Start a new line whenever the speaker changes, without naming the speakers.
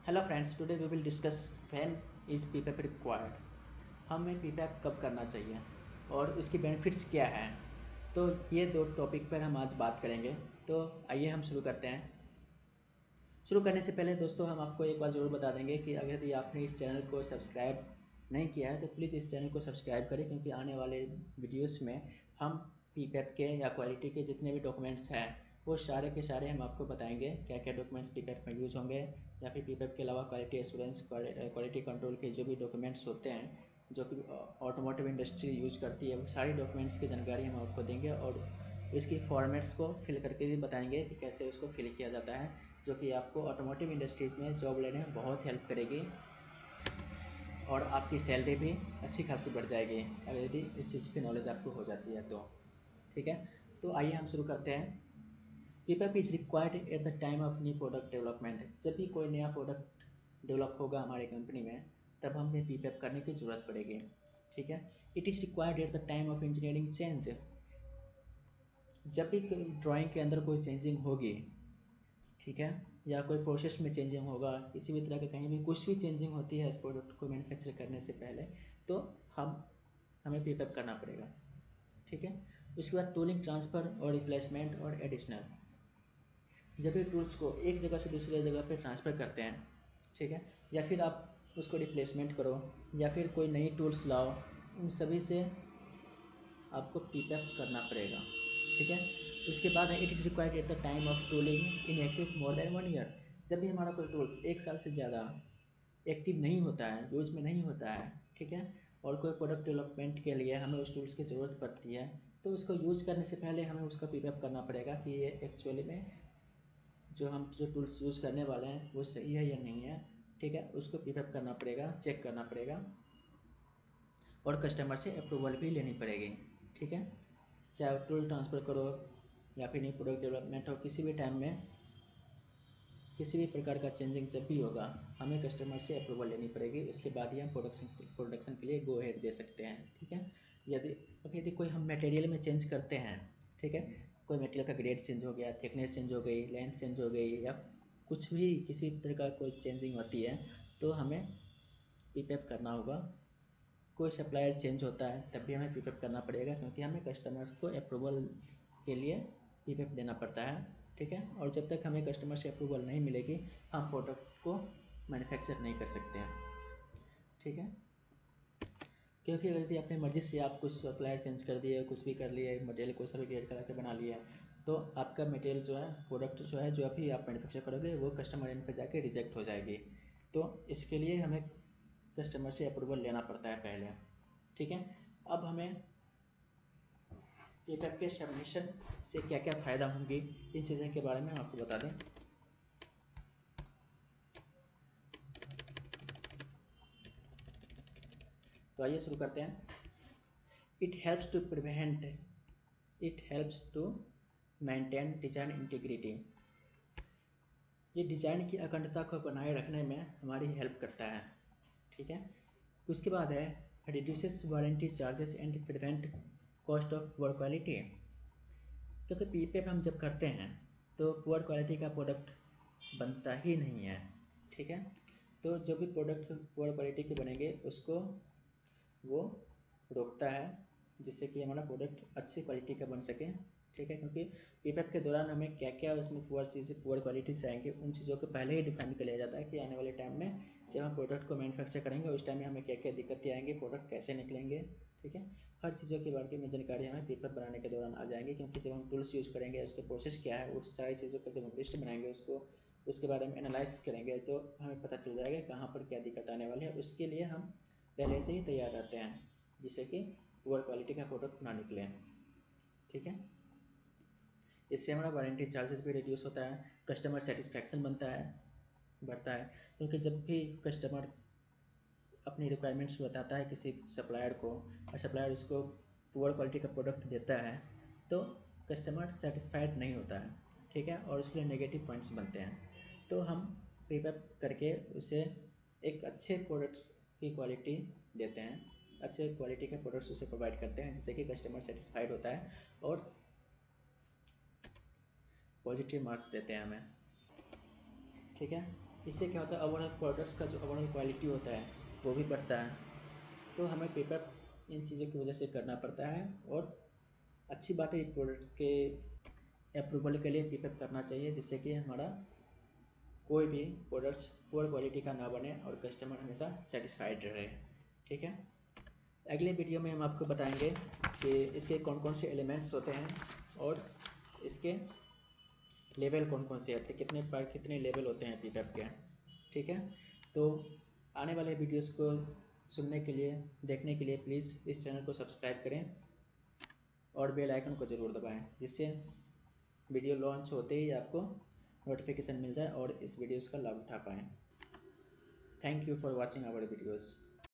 Hello friends, today we will discuss when is PPAP required. हमें PPAP कब करना चाहिए और उसकी बेनिफिट्स क्या हैं। तो ये दो टॉपिक पर हम आज बात करेंगे। तो आइए हम शुरू करते हैं। शुरू करने से पहले दोस्तों हम आपको एक बात ज़रूर बता देंगे कि अगर यदि आपने इस चैनल को सब्सक्राइब नहीं किया है तो प्लीज़ इस चैनल को सब्सक्राइब करें, क्योंकि आने वाले वीडियोस में हम पीपैप के या क्वालिटी के जितने भी डॉक्यूमेंट्स हैं वो सारे के सारे हम आपको बताएंगे क्या क्या डॉक्यूमेंट्स पीपैप में यूज़ होंगे, या फिर पीपैप के अलावा क्वालिटी एश्योरेंस, क्वालिटी कंट्रोल के जो भी डॉक्यूमेंट्स होते हैं जो कि ऑटोमोटिव इंडस्ट्री यूज़ करती है, वो सारी डॉक्यूमेंट्स की जानकारी हम आपको देंगे और इसकी फॉर्मेट्स को फिल करके भी बताएंगे कि कैसे उसको फिल किया जाता है, जो कि आपको ऑटोमोटिव इंडस्ट्रीज़ में जॉब लेने में बहुत हेल्प करेगी और आपकी सैलरी भी अच्छी खासी बढ़ जाएगी अगर यदि इस चीज़ की नॉलेज आपको हो जाती है तो। ठीक है, तो आइए हम शुरू करते हैं। PPAP is required at the time of new product development. जब भी कोई नया प्रोडक्ट डेवलप होगा हमारी कंपनी में तब हमें पीपैप करने की ज़रूरत पड़ेगी। ठीक है, it is required at the time of engineering change. जब भी ड्राइंग के अंदर कोई चेंजिंग होगी, ठीक है, या कोई प्रोसेस में चेंजिंग होगा, किसी भी तरह का कहीं भी कुछ भी चेंजिंग होती है इस प्रोडक्ट को मैन्युफैक्चर करने से पहले, तो हमें पीपैप करना पड़ेगा। ठीक है, उसके बाद टूलिंग ट्रांसफ़र और रिप्लेसमेंट और एडिशनल। जब भी टूल्स को एक जगह से दूसरी जगह पे ट्रांसफ़र करते हैं, ठीक है, या फिर आप उसको रिप्लेसमेंट करो या फिर कोई नई टूल्स लाओ, उन सभी से आपको पीपैप करना पड़ेगा। ठीक है, उसके बाद है it is required at the time of tooling in active more than 1 year. जब भी हमारा कोई टूल्स 1 साल से ज़्यादा एक्टिव नहीं होता है, यूज में नहीं होता है, ठीक है, और कोई प्रोडक्ट डेवलपमेंट के लिए हमें उस टूल्स की ज़रूरत पड़ती है, तो उसको यूज़ करने से पहले हमें उसका पीपैप करना पड़ेगा कि ये एक्चुअली में जो टूल्स यूज़ करने वाले हैं वो सही है या नहीं है। ठीक है, उसको पीपैप करना पड़ेगा, चेक करना पड़ेगा और कस्टमर से अप्रूवल भी लेनी पड़ेगी। ठीक है, चाहे टूल ट्रांसफ़र करो या फिर न्यू प्रोडक्ट डेवलपमेंट हो, किसी भी टाइम में किसी भी प्रकार का चेंजिंग जब भी होगा हमें कस्टमर से अप्रूवल लेनी पड़ेगी। उसके बाद ही हम प्रोडक्शन के लिए गो अहेड दे सकते हैं। ठीक है, यदि कोई हम मटेरियल में चेंज करते हैं, ठीक है, कोई मटेरियल का ग्रेड चेंज हो गया, थिकनेस चेंज हो गई, लेंथ चेंज हो गई, या कुछ भी किसी तरह का कोई चेंजिंग होती है तो हमें पीपैप करना होगा। कोई सप्लायर चेंज होता है तब भी हमें पीपैप करना पड़ेगा, क्योंकि हमें कस्टमर्स को अप्रूवल के लिए पीपैप देना पड़ता है। ठीक है, और जब तक हमें कस्टमर से अप्रूवल नहीं मिलेगी हम प्रोडक्ट को मैन्युफैक्चर नहीं कर सकते हैं। ठीक है, क्योंकि यदि अपनी मर्ज़ी से आप कुछ सप्लायर चेंज कर दिए, कुछ भी कर लिए, मटेरियल कोई सा भी ग्रेड करा के बना लिया, तो आपका मटेरियल जो है, प्रोडक्ट जो है, जो अभी आप मैन्युफैक्चर करोगे वो कस्टमर एंड पे जाके रिजेक्ट हो जाएगी। तो इसके लिए हमें कस्टमर से अप्रूवल लेना पड़ता है पहले। ठीक है, अब हमें पीपैप के सबमिशन से क्या क्या फ़ायदा होंगे इन चीज़ों के बारे में हम आपको बता दें। तो आइए शुरू करते हैं। It helps to prevent it helps to maintain design integrity. ये डिज़ाइन की अखंडता को बनाए रखने में हमारी हेल्प करता है। ठीक है, उसके बाद है reduces warranty charges and prevent cost of poor quality. क्योंकि पीपैप हम जब करते हैं तो पुअर क्वालिटी का प्रोडक्ट बनता ही नहीं है। ठीक है, तो जो भी प्रोडक्ट पुअर क्वालिटी के बनेंगे उसको वो रोकता है, जिससे कि हमारा प्रोडक्ट अच्छी क्वालिटी का बन सके। ठीक है, क्योंकि पीपैप के दौरान हमें क्या क्या उसमें पुअर क्वालिटी से आएंगे उन चीज़ों को पहले ही डिफाइन कर लिया जाता है कि आने वाले टाइम में जब हम प्रोडक्ट को मैन्युफैक्चर करेंगे उस टाइम में हमें क्या क्या दिक्कतें आएंगी, प्रोडक्ट कैसे निकलेंगे। ठीक है, हर चीज़ों के बारे में जानकारी हमें पीपैप बनाने के दौरान आ जाएंगी, क्योंकि जब हम टूल्स यूज़ करेंगे उसके प्रोसेस क्या है, उस सारी चीज़ों का जब हम लिस्ट बनाएंगे उसके बारे में एनालाइज करेंगे तो हमें पता चल जाएगा कहाँ पर क्या दिक्कत आने वाली है। उसके लिए हम पहले से ही तैयार रहते हैं, जिससे कि पुअर क्वालिटी का प्रोडक्ट ना निकले। ठीक है, इससे हमारा वारंटी चार्जेस भी रिड्यूस होता है, कस्टमर सेटिस्फैक्शन बढ़ता है, क्योंकि जब भी कस्टमर अपनी रिक्वायरमेंट्स बताता है किसी सप्लायर को और सप्लायर उसको पुअर क्वालिटी का प्रोडक्ट देता है तो कस्टमर सेटिस्फाइड नहीं होता है। ठीक है, और उसके लिए नेगेटिव पॉइंट्स बनते हैं। तो हम पीपैप करके उसे एक अच्छे प्रोडक्ट्स की क्वालिटी देते हैं, अच्छे क्वालिटी के प्रोडक्ट्स उसे प्रोवाइड करते हैं, जिससे कि कस्टमर सेटिस्फाइड होता है और पॉजिटिव मार्क्स देते हैं हमें। ठीक है, इससे क्या होता है, ओवरऑल प्रोडक्ट्स का जो ओवरऑल क्वालिटी होता है वो भी बढ़ता है। तो हमें पेपर इन चीज़ों की वजह से करना पड़ता है, और अच्छी बात है प्रोडक्ट के अप्रूवल के लिए पीपैप करना चाहिए, जिससे कि हमारा कोई भी प्रोडक्ट्स पुअर क्वालिटी का ना बने और कस्टमर हमेशा सेटिस्फाइड रहे। ठीक है, अगले वीडियो में हम आपको बताएंगे कि इसके कौन कौन से एलिमेंट्स होते हैं और इसके लेवल कौन कौन से होते हैं, कितने लेवल होते हैं पीपैप के। ठीक है, तो आने वाले वीडियोस को सुनने के लिए, देखने के लिए प्लीज़ इस चैनल को सब्सक्राइब करें और बेल आइकन को ज़रूर दबाएं, जिससे वीडियो लॉन्च होते ही आपको नोटिफिकेशन मिल जाए और इस वीडियोस का लाभ उठा पाएँ। Thank you for watching our videos.